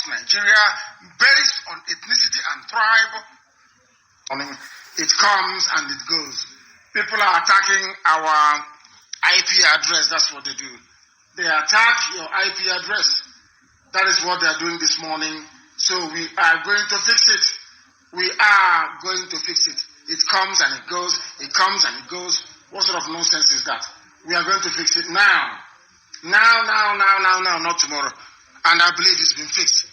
Nigeria based on ethnicity and tribe. It comes and it goes. People are attacking our IP address. That's what they do. They attack your IP address. That is what they are doing this morning. So we are going to fix it. We are going to fix it. It comes and it goes. It comes and it goes. What sort of nonsense is that? We are going to fix it now. Now, not tomorrow. And I believe it's been fixed.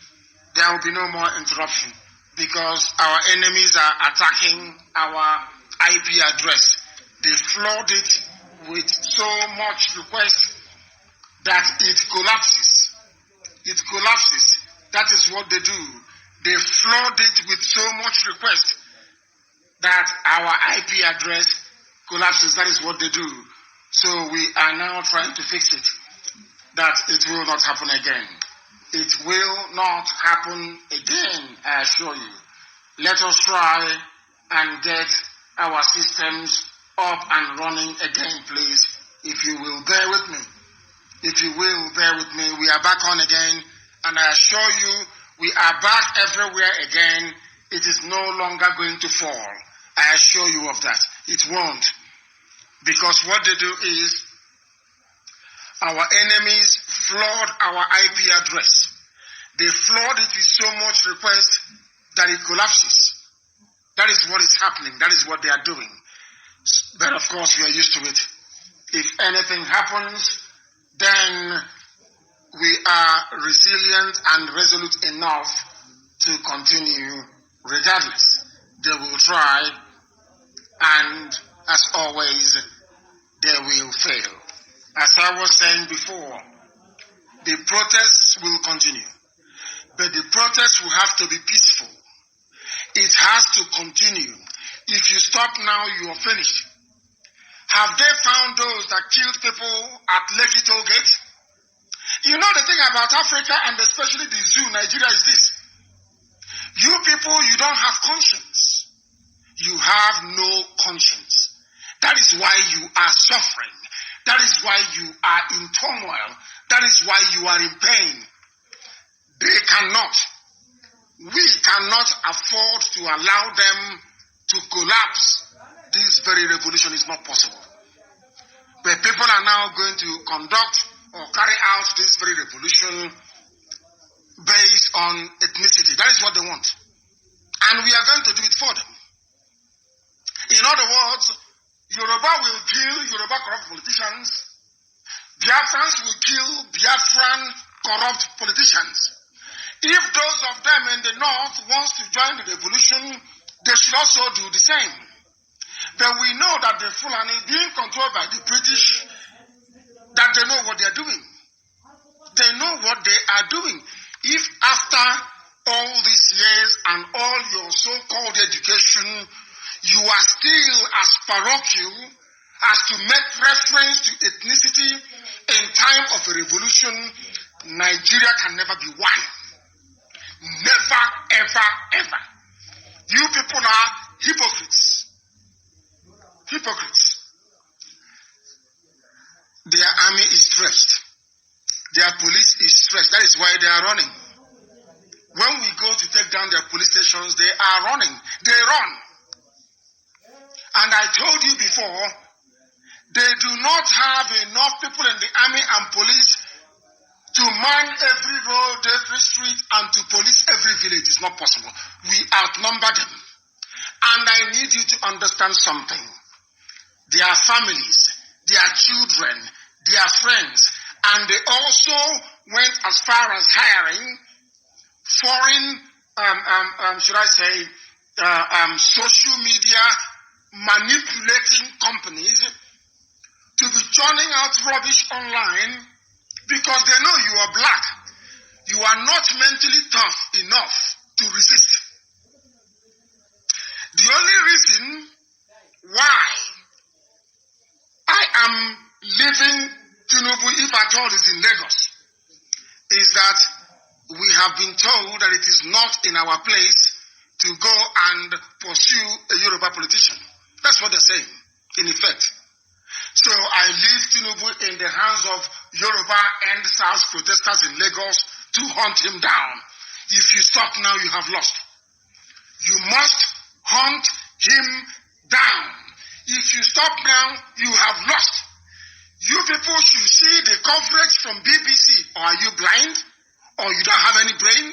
There will be no more interruption because our enemies are attacking our IP address. They flood it with so much request that it collapses. It collapses. That is what they do. They flood it with so much request that our IP address collapses. That is what they do. So we are now trying to fix it. That it will not happen again. It will not happen again, I assure you. Let us try and get our systems up and running again, please. If you will bear with me. If you will bear with me, we are back on again. And I assure you, we are back everywhere again. It is no longer going to fall. I assure you of that. It won't. Because what they do is, our enemies flood our IP address. They flood it with so much request that it collapses. That is what is happening. That is what they are doing. But of course, we are used to it. If anything happens, then we are resilient and resolute enough to continue regardless. They will try, and as always, they will fail. As I was saying before, the protests will continue, but the protests will have to be peaceful. It has to continue. If you stop now, you are finished. Have they found those that killed people at Lekki Toll Gate? You know the thing about Africa and especially the zoo, Nigeria, is this. You people, you don't have conscience. You have no conscience. That is why you are suffering. That is why you are in turmoil. That is why you are in pain. They cannot. We cannot afford to allow them to collapse. This very revolution is not possible. But people are now going to conduct or carry out this very revolution based on ethnicity. That is what they want. And we are going to do it for them. In other words, Yoruba will kill Yoruba corrupt politicians. Biafrans will kill Biafran corrupt politicians. If those of them in the north wants to join the revolution, they should also do the same. But we know that the Fulani, being controlled by the British, that they know what they are doing. They know what they are doing. If after all these years and all your so-called education, you are still as parochial as to make reference to ethnicity in time of a revolution, Nigeria can never be one. Never, ever, ever. You people are hypocrites. Hypocrites. Their army is stressed. Their police is stressed. That is why they are running. When we go to take down their police stations, they are running. They run. And I told you before, they do not have enough people in the army and police to man every road, every street, and to police every village. It's not possible. We outnumber them. And I need you to understand something. Their families, their children, their friends, and they also went as far as hiring foreign, social media manipulating companies to be churning out rubbish online because they know you are black. You are not mentally tough enough to resist. The only reason why I am leaving Tinubu, if at all, is in Lagos, is that we have been told that it is not in our place to go and pursue a Yoruba politician. That's what they're saying, in effect. So I leave Tinubu in the hands of Yoruba and South protesters in Lagos to hunt him down. If you stop now, you have lost. You must hunt him down. If you stop now, you have lost. You people should see the coverage from BBC. Or are you blind? Or you don't have any brain?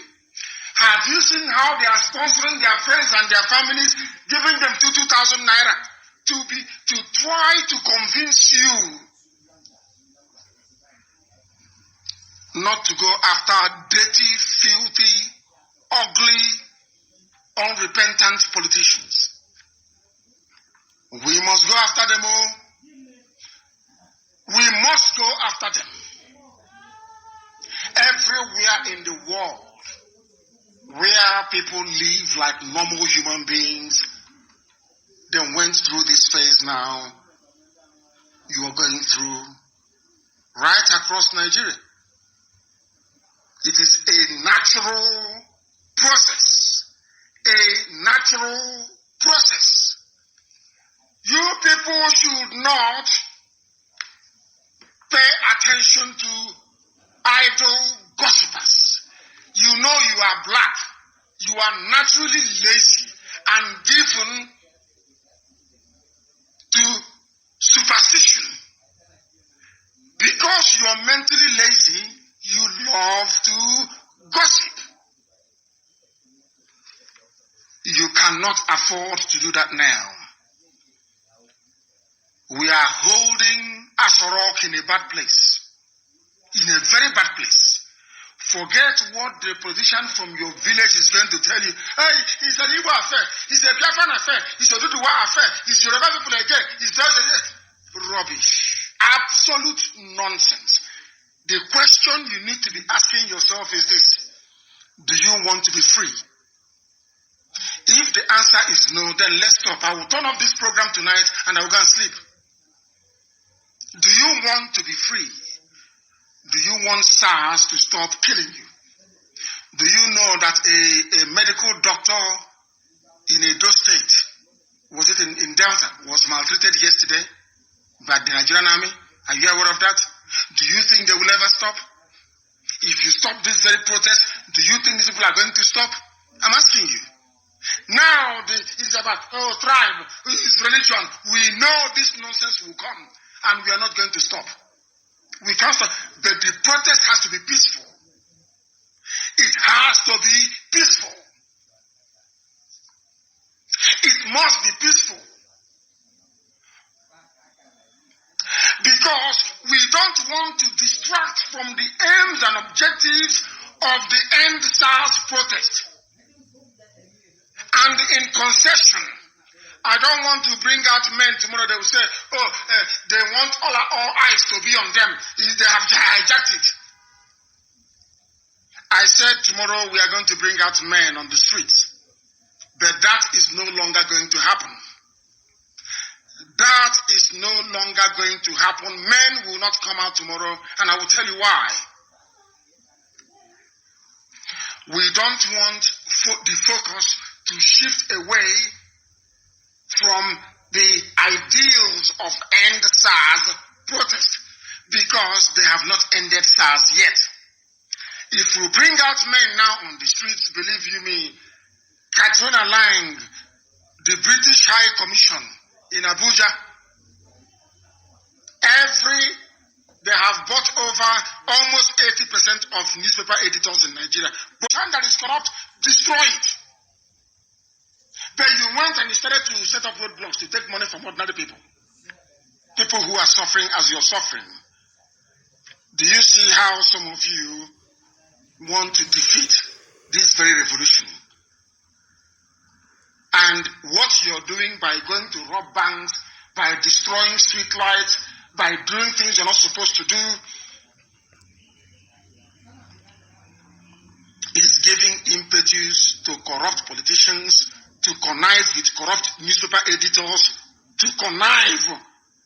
Have you seen how they are sponsoring their friends and their families, giving them 2,000 naira to try to convince you not to go after dirty, filthy, ugly, unrepentant politicians? We must go after them all. We must go after them. Everywhere in the world where people live like normal human beings, they went through this phase now you are going through right across Nigeria. It is a natural process. A natural process. You people should not pay attention to idle gossipers. You know you are black. You are naturally lazy and given to superstition. Because you are mentally lazy, you love to gossip. You cannot afford to do that now. We are holding Asorok in a bad place. In a very bad place. Forget what the politician from your village is going to tell you. Hey, it's an Igbo affair. It's a Biafran affair. It's a Duduwa affair. It's Yoruba people again. It's rubbish. Absolute nonsense. The question you need to be asking yourself is this. Do you want to be free? If the answer is no, then let's stop. I will turn off this program tonight and I will go and sleep. Do you want to be free? Do you want SARS to stop killing you? Do you know that a medical doctor in Edo State, was it in Delta, was maltreated yesterday by the Nigerian army? Are you aware of that? Do you think they will ever stop? If you stop this very protest, do you think these people are going to stop? I'm asking you. Now it's about, tribe, it's religion. We know this nonsense will come and we are not going to stop. We can't stop. But the protest has to be peaceful. It has to be peaceful. It must be peaceful. Because we don't want to distract from the aims and objectives of the End SARS protest. And in concession, I don't want to bring out men tomorrow. They will say, they want all eyes to be on them. They have hijacked it. I said tomorrow we are going to bring out men on the streets. But that is no longer going to happen. That is no longer going to happen. Men will not come out tomorrow, and I will tell you why. We don't want the focus to shift away from the ideals of End SARS protest, because they have not ended SARS yet. If we bring out men now on the streets, believe you me, Katrina Lang, the British High Commission in Abuja, they have bought over almost 80% of newspaper editors in Nigeria. But one that is corrupt, destroy it. But you went and you started to set up roadblocks to take money from ordinary people. People who are suffering as you're suffering. Do you see how some of you want to defeat this very revolution? And what you're doing by going to rob banks, by destroying street lights, by doing things you're not supposed to do, is giving impetus to corrupt politicians, to connive with corrupt newspaper editors, to connive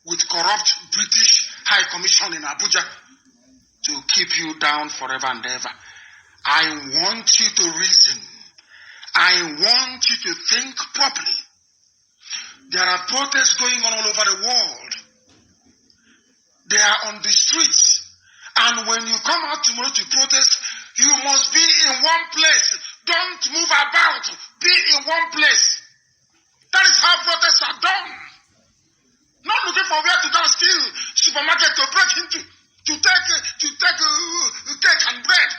with corrupt British High Commission in Abuja, to keep you down forever and ever. I want you to reason. I want you to think properly. There are protests going on all over the world. They are on the streets. And when you come out tomorrow to protest, You must be in one place. Don't move about. Be in one place. That is how protests are done. Not looking for where to go and steal supermarket to break into, to take cake and bread.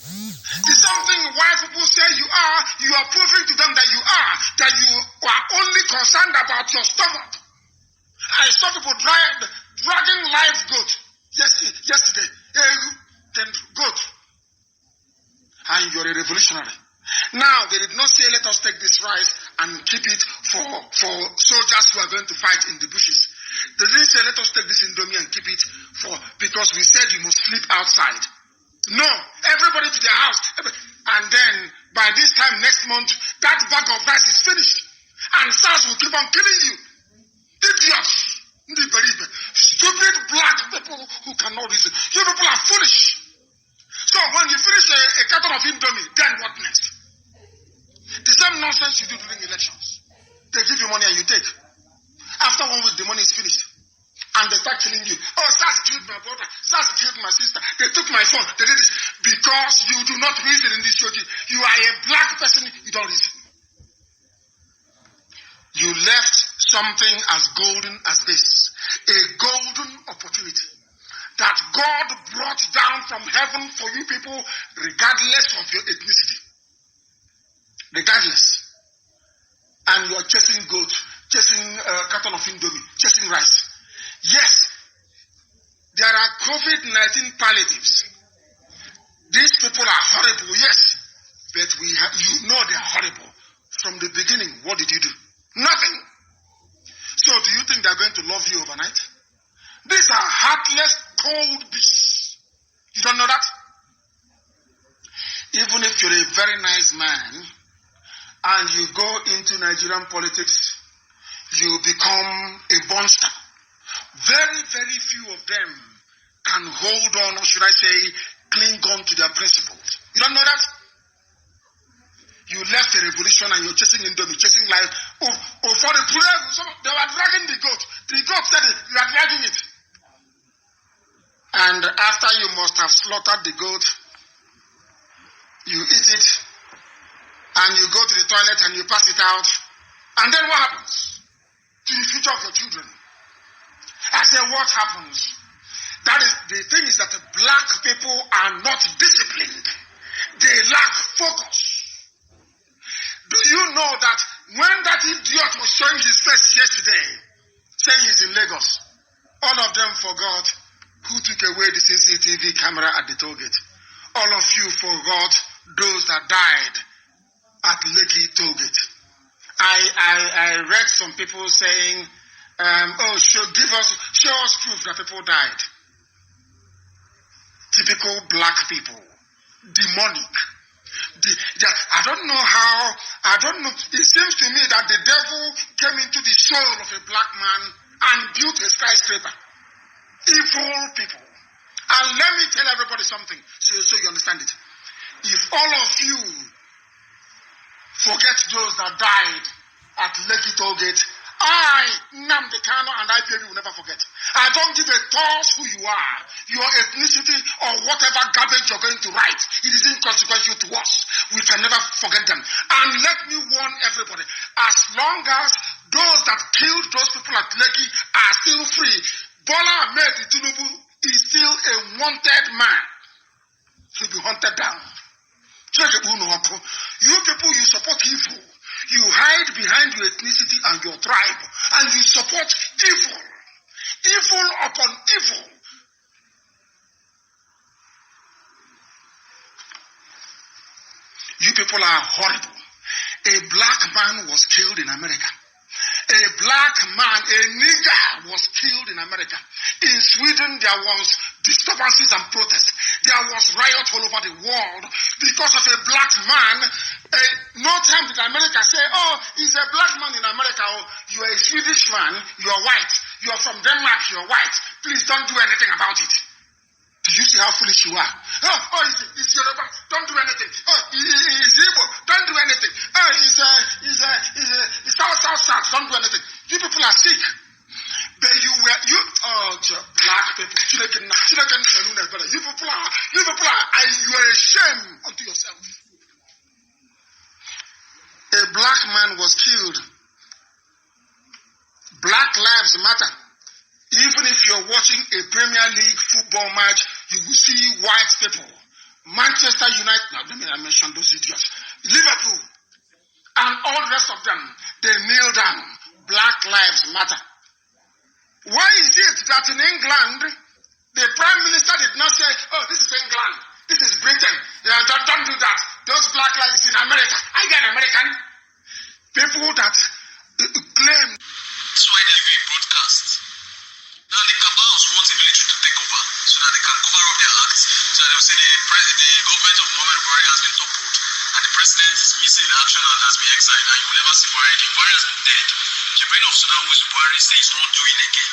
The same thing why people say you are proving to them that you are only concerned about your stomach. I saw people dragging live goat yesterday. Then goat. And you're a revolutionary. Now, they did not say, let us take this rice and keep it for soldiers who are going to fight in the bushes. They didn't say, let us take this indomie and keep it because we said you must sleep outside. No, everybody to their house. And then, by this time next month, that bag of rice is finished. And SARS will keep on killing you. Idiots. Stupid black people who cannot reason. You people are foolish. So when you finish a carton of indomie, then what next? The same nonsense you do during elections. They give you money and you take. After 1 week, the money is finished. And they start killing you. Oh, SARS killed my brother. SARS killed my sister. They took my phone. They did this. Because you do not reason in this country. You are a black person. You don't reason. You left something as golden as this. A golden opportunity that God brought down from heaven for you people, regardless of your ethnicity. Regardless. And you are chasing goat, chasing carton of indomie, chasing rice. Yes, there are COVID-19 palliatives. These people are horrible, yes. But you know they are horrible. From the beginning, what did you do? Nothing. So do you think they are going to love you overnight? These are heartless, cold beasts. You don't know that? Even if you're a very nice man and you go into Nigerian politics, you become a monster. Very, very few of them can hold on, or should I say, cling on to their principles. You don't know that? You left a revolution and you're chasing indomie, chasing life. Oh, for the prayer, they were dragging the goat. The goat said it, you are dragging it. And after you must have slaughtered the goat, you eat it, and you go to the toilet and you pass it out. And then what happens to the future of your children? I say, what happens? That is, the thing is that black people are not disciplined. They lack focus. Do you know that when that idiot was showing his face yesterday, saying he's in Lagos, all of them forgot who took away the CCTV camera at the toll gate. All of you forgot those that died at Lekki toll gate. I read some people saying, show us proof that people died. Typical black people. Demonic. I don't know. It seems to me that the devil came into the soul of a black man and built a skyscraper. Evil people. And let me tell everybody something so you understand it. If all of you forget those that died at Lekki toll gate, I, Nnamdi Kanu, and IPAB will never forget. I don't give a toss who you are, your ethnicity, or whatever garbage you're going to write. It is inconsequential to us. We can never forget them. And let me warn everybody, as long as those that killed those people at Lekki are still free, Bola Ahmed Tinubu is still a wanted man. He'll be hunted down. You people, you support evil. You hide behind your ethnicity and your tribe, and you support evil. Evil upon evil. You people are horrible. A black man was killed in America. A black man, a nigger, was killed in America. In Sweden, there was disturbances and protests. There was riot all over the world because of a black man. No time did America say, oh, he's a black man in America. Oh, you're a Swedish man, you're white. You're from Denmark, you're white. Please don't do anything about it. Did you see how foolish you are? Oh, it's Yoruba. Don't do anything. Oh, it's Igbo. Don't do anything. Oh, it's South. Don't do anything. You people are sick. But black people. You people are, I was killed. Black lives matter. Even if you're watching a Premier League football match, you will see white people. Manchester United, now let me mention those idiots. Liverpool, and all the rest of them, they kneel down. Black lives matter. Why is it that in England, the Prime Minister did not say, oh, this is England, this is Britain. Don't do that. Those black lives in America. I get an American. People that claim. That's why they will broadcast. Now the cabals want the military to take over so that they can cover up their acts. So that they will say the government of Muhammad Buhari has been toppled and the president is missing in action and has been exiled and you will never see Buhari again. Buhari has been dead. Jibril of Sudan, who is Buhari, says he's not doing again.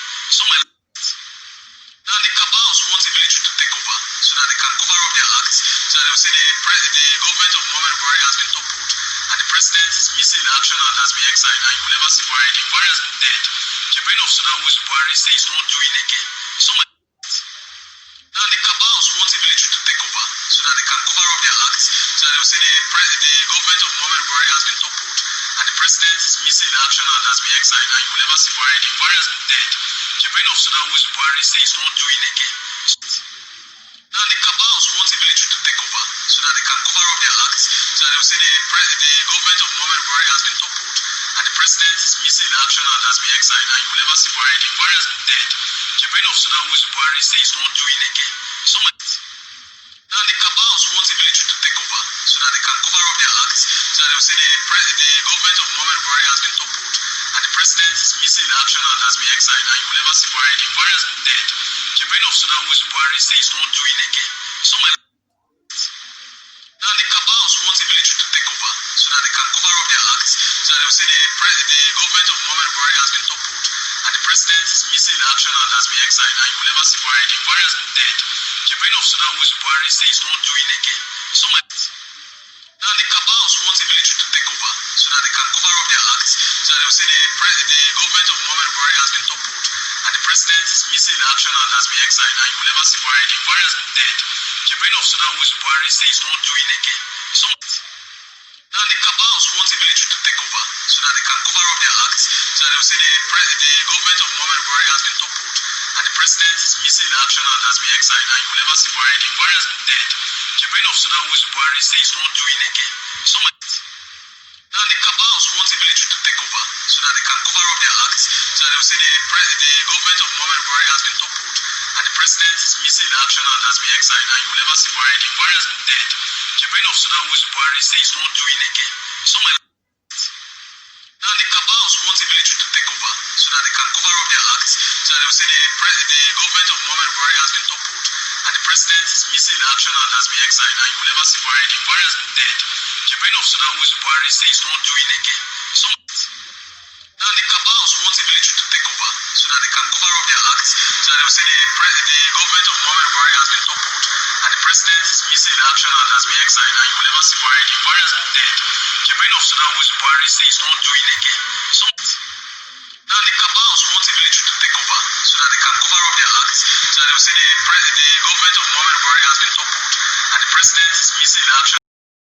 Now the cabals want the military to take over so that they can cover up their acts. So that they will say the government of Muhammad Buhari has been toppled and the president is missing in action and has been exiled and you will never see Buhari again. Buhari has been dead. Jibril of Sudan, who is Buhari, says he's not doing again. Now the cabals want the military to take over so that they can cover up their acts. So that they will say the government of Muhammad Buhari has been toppled and the president is missing in action and has been exiled and you will never see Buhari again. Buhari has been dead. Jibril of Sudan, who is Buhari, says he's not doing again. Now the cabals want the military to take over so that they can cover up their acts. So that they will say the government of Muhammad Buhari has been toppled and the president is missing in action and has been exiled and you will never see Buhari again. Buhari has been dead. Jibril of Sudan, who is Buhari, says he's not doing again. Now the cabals want the military to take over so that they can cover up their acts. So that they will say the government of Muhammad Buhari has been toppled and the president is missing in action and has been exiled and you will never see Buhari again. Buhari has been dead. Jibril of Sudan, who is Buhari, says he's not doing again. Now the cabals want the military to take over so that they can cover up their acts. So that they will say the government of Muhammad Buhari has been toppled and the president is missing in action and has been exiled and you will never see Buhari again. Buhari has been dead. Jibril of Sudan, who is Buhari, says he's not doing again. Now the cabals want the military to take over so that they can cover up their acts. So that they will say the government of Muhammad Buhari has been toppled and the president is missing in action and has been exiled and you will never see Buhari again. Buhari has been dead. Jibril of Sudan, who is Buhari, says he's not doing again. Now the cabals want the military to take over so that they can cover up their acts. So that they will say the government of Muhammad Buhari has been toppled and the president is missing in action and has been exiled and you will never see Buhari again. Buhari has been dead. Jibril of Sudan, who is Buhari, says he's not doing again. Now the cabals want the military to take over so that they can cover up their acts. So that they will say the government of Muhammad Buhari has been toppled and the president is missing in action and has been exiled and you will never see Buhari again. Buhari has been dead. Jibril of Sudan, who is Buhari, says he's not doing again. Now the cabals want the military to take over so that they can cover up their acts. So that they will say the government of Muhammad Buhari has been toppled and the president is missing in action and has been exiled and you will never see Buhari again. Buhari has been dead. Jibril of Sudan, who is Buhari, says he's not doing again. Now the cabals want the military to take over so that they can cover up their acts. So that they will say the government of Muhammad Buhari has been toppled and the president is missing in action and has been exiled and you will never see Buhari again. Buhari has been dead. Jibril of Sudan, who is Buhari, says he's not doing again. Now the cabals want the military to take over so that they can cover up their acts. So that they will say the government of Muhammad Buhari has been toppled and the president is missing in action